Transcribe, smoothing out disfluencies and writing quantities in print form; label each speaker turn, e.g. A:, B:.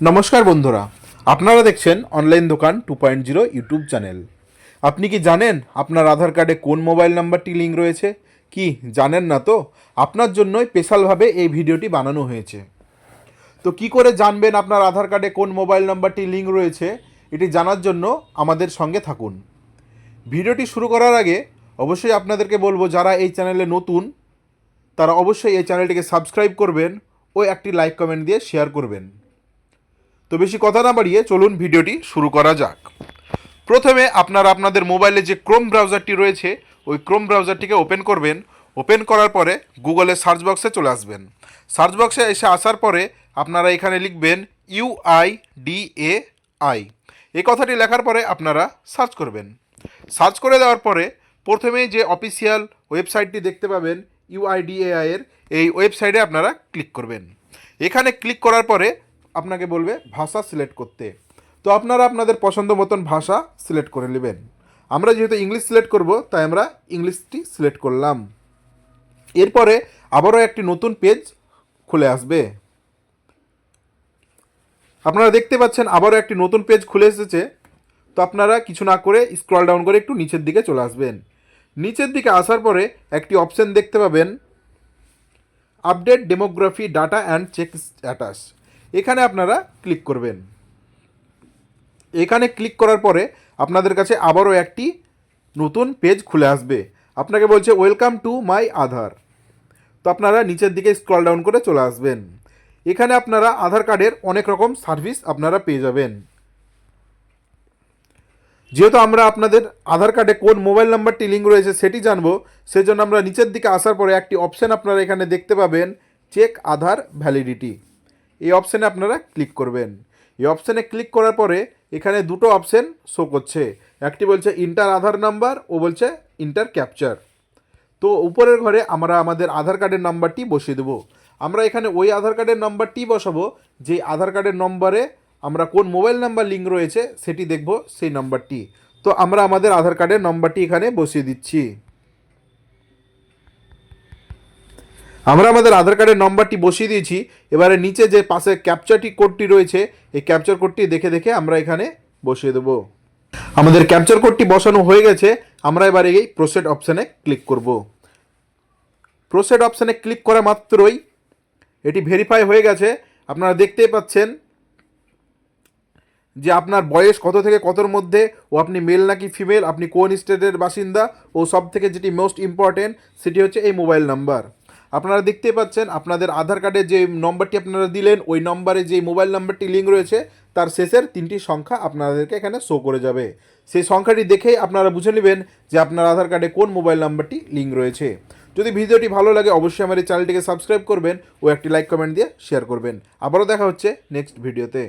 A: নমস্কার বন্ধুরা, আপনারা দেখছেন অনলাইন দোকান 2.0 ইউটিউব চ্যানেল। আপনি কি জানেন আপনার আধার কার্ডে কোন মোবাইল নাম্বারটি লিঙ্ক রয়েছে? কি জানেন না তো? আপনার জন্যই স্পেশালভাবে এই ভিডিওটি বানানো হয়েছে। তো কি করে জানবেন আপনার আধার কার্ডে কোন মোবাইল নাম্বারটি লিঙ্ক রয়েছে? এটি জানার জন্য আমাদের সঙ্গে থাকুন। ভিডিওটি শুরু করার আগে অবশ্যই আপনাদেরকে বলবো, যারা এই চ্যানেলে নতুন তারা অবশ্যই এই চ্যানেলটিকে সাবস্ক্রাইব করবেন ও একটি লাইক কমেন্ট দিয়ে শেয়ার করবেন। তো বেশি কথা না বাড়িয়ে চলুন ভিডিওটি শুরু করা যাক। প্রথমে আপনারা আপনাদের মোবাইলে যে ক্রোম ব্রাউজারটি রয়েছে ওই ক্রোম ব্রাউজারটিকে ওপেন করবেন। ওপেন করার পরে গুগলের সার্চ বক্সে চলে আসবেন। সার্চ বক্সে এসে আসার পরে আপনারা এখানে লিখবেন UIDAI। এই কথাটি লেখার পরে আপনারা সার্চ করবেন। সার্চ করে দেওয়ার পরে প্রথমেই যে অফিসিয়াল ওয়েবসাইটটি দেখতে পাবেন UIDAI এর, এই ওয়েবসাইটে আপনারা ক্লিক করবেন। এখানে ক্লিক করার পরে আপনাকে বলবে ভাষা সিলেক্ট করতে। তো আপনারা আপনাদের পছন্দ মতন ভাষা সিলেক্ট করে নেবেন। আমরা যেহেতু ইংলিশ সিলেক্ট করব তাই আমরা ইংলিশটি সিলেক্ট করলাম। এরপরে আবারও একটি নতুন পেজ খুলে আসবে। আপনারা দেখতে পাচ্ছেন আবারও একটি নতুন পেজ খুলে এসেছে। তো আপনারা কিছু না করে স্ক্রল ডাউন করে একটু নিচের দিকে চলে আসবেন। নিচের দিকে আসার পরে একটি অপশন দেখতে পাবেন update demography data and check status. এখানে আপনারা ক্লিক করবেন। এখানে ক্লিক করার পরে আপনাদের কাছে আবারও একটি নতুন পেজ খুলে আসবে। আপনাকে বলছে ওয়েলকাম টু মাই আধার। তো আপনারা নিচের দিকে স্ক্রল ডাউন করে চলে আসবেন। এখানে আপনারা আধার কার্ডের অনেক রকম সার্ভিস আপনারা পেয়ে যাবেন। যেহেতু আমরা আপনাদের আধার কার্ডে কোন মোবাইল নাম্বারটি লিঙ্ক রয়েছে সেটি জানবো, সেজন্য আমরা নিচের দিকে আসার পরে একটি অপশান আপনারা এখানে দেখতে পাবেন চেক আধার ভ্যালিডিটি। এই অপশানে আপনারা ক্লিক করবেন। এই অপশানে ক্লিক করার পরে এখানে দুটো অপশান শো করছে, একটি বলছে ইন্টার আধার নাম্বার ও বলছে ইন্টার ক্যাপচার। তো উপরের ঘরে আমরা আমাদের আধার কার্ডের নাম্বারটি বসিয়ে দেবো। আমরা এখানে ওই আধার কার্ডের নাম্বারটি বসাবো যে আধার কার্ডের নম্বরে আমরা কোন মোবাইল নাম্বার লিঙ্ক রয়েছে সেটি দেখব, সেই নাম্বারটি। তো আমরা আমাদের আধার কার্ডের নম্বরটি এখানে বসিয়ে দিচ্ছি। আমরা আমাদের আধার কার্ডের নম্বরটি বসিয়ে দিয়েছি। এবারে নিচে যে পাশে ক্যাপচারটি কোডটি রয়েছে এই ক্যাপচার কোডটি দেখে দেখে আমরা এখানে বসিয়ে দেবো। আমাদের ক্যাপচার কোডটি বসানো হয়ে গেছে। আমরা এবারে এই প্রসেড অপশানে ক্লিক করব। প্রসেড অপশানে ক্লিক করা মাত্রই এটি ভেরিফাই হয়ে গেছে। আপনারা দেখতেই পাচ্ছেন যে আপনার বয়স কত থেকে কতর মধ্যে, ও আপনি মেল নাকি ফিমেল, আপনি কোন স্টেটের বাসিন্দা, ও সব থেকে যেটি মোস্ট ইম্পর্টেন্ট সেটি হচ্ছে এই মোবাইল নাম্বার। আপনারা দেখতেই পাচ্ছেন আপনাদের আধার কার্ডে যে নম্বরটি আপনারা দিলেন ওই নম্বরে যে মোবাইল নাম্বারটি লিঙ্ক রয়েছে তার শেষের তিনটি সংখ্যা আপনাদেরকে এখানে শো করে যাবে। সেই সংখ্যাটি দেখেই আপনারা বুঝে নেবেন যে আপনার আধার কার্ডে কোন মোবাইল নাম্বারটি লিঙ্ক রয়েছে। যদি ভিডিওটি ভালো লাগে অবশ্যই আমার এই চ্যানেলটিকে সাবস্ক্রাইব করবেন ও একটি লাইক কমেন্ট দিয়ে শেয়ার করবেন। আবারও দেখা হচ্ছে নেক্সট ভিডিওতে।